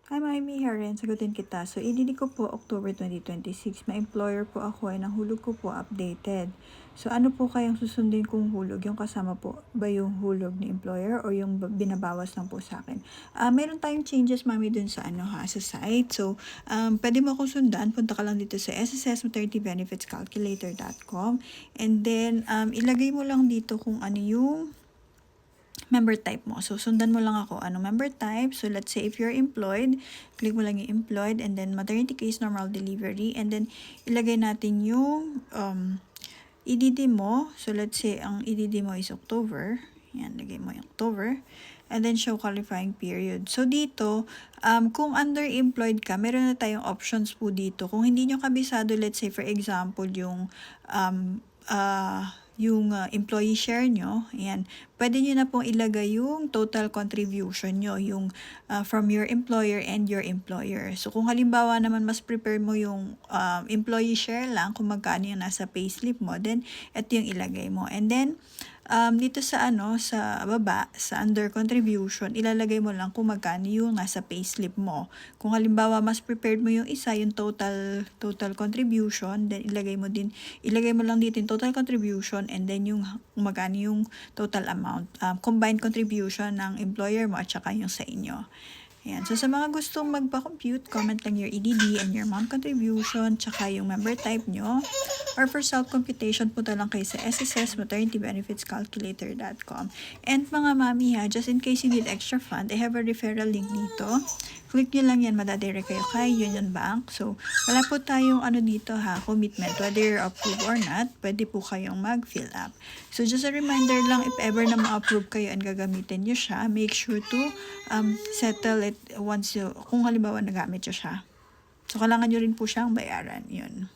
Hi, Mami Haren. Sagutin kita. So, ididi ko po October 2026. May employer po ako and ang hulog ko po updated. So, ano po kayang susundin kong hulog? Yung kasama po ba yung hulog ni employer or yung binabawas lang po sa akin? Meron tayong changes, Mami, dun sa sa site. So, pwede mo akong sundan. Punta ka lang dito sa ssmaternity-benefits-calculator.com and then, ilagay mo lang dito kung ano yung member type mo. So, sundan mo lang ako ano member type. So, let's say if you're employed, click mo lang yung employed and then maternity case normal delivery and then ilagay natin yung EDD mo. So, let's say ang EDD mo is October. Yan, lagay mo yung October. And then, show qualifying period. So, dito, kung underemployed ka, meron na tayong options po dito. Kung hindi nyo kabisado, let's say, for example, yung employee share nyo, ayan, pwede nyo na pong ilagay yung total contribution nyo, yung from your employer and your employer. So, kung halimbawa naman mas prepare mo yung employee share lang, kung magkano yung nasa payslip mo, then ito yung ilagay mo. And then, dito sa sa baba, sa under contribution, ilalagay mo lang kung magkano yung nasa payslip mo. Kung halimbawa mas prepared mo yung isa, yung total contribution, then ilagay mo lang dito yung total contribution and then yung magkano yung total amount, combined contribution ng employer mo at saka yung sa inyo. Ayan. So, sa mga gustong magpa-compute, comment lang your EDD and your month contribution, tsaka yung member type nyo. Or for self-computation, punta lang kayo sa ssmaternity-benefits-calculator.com. And mga mami just in case you need extra fund, I have a referral link dito. Click nyo lang yan, madadirect kayo kay Union Bank. So, wala po tayong dito commitment. Whether you're approved or not, pwede po kayong mag-fill up. So, just a reminder lang, if ever na ma-approve kayo and gagamitin nyo siya, make sure to settle it once kung halimbawa nagamit nyo siya. So, kailangan nyo rin po siyang bayaran. Yun.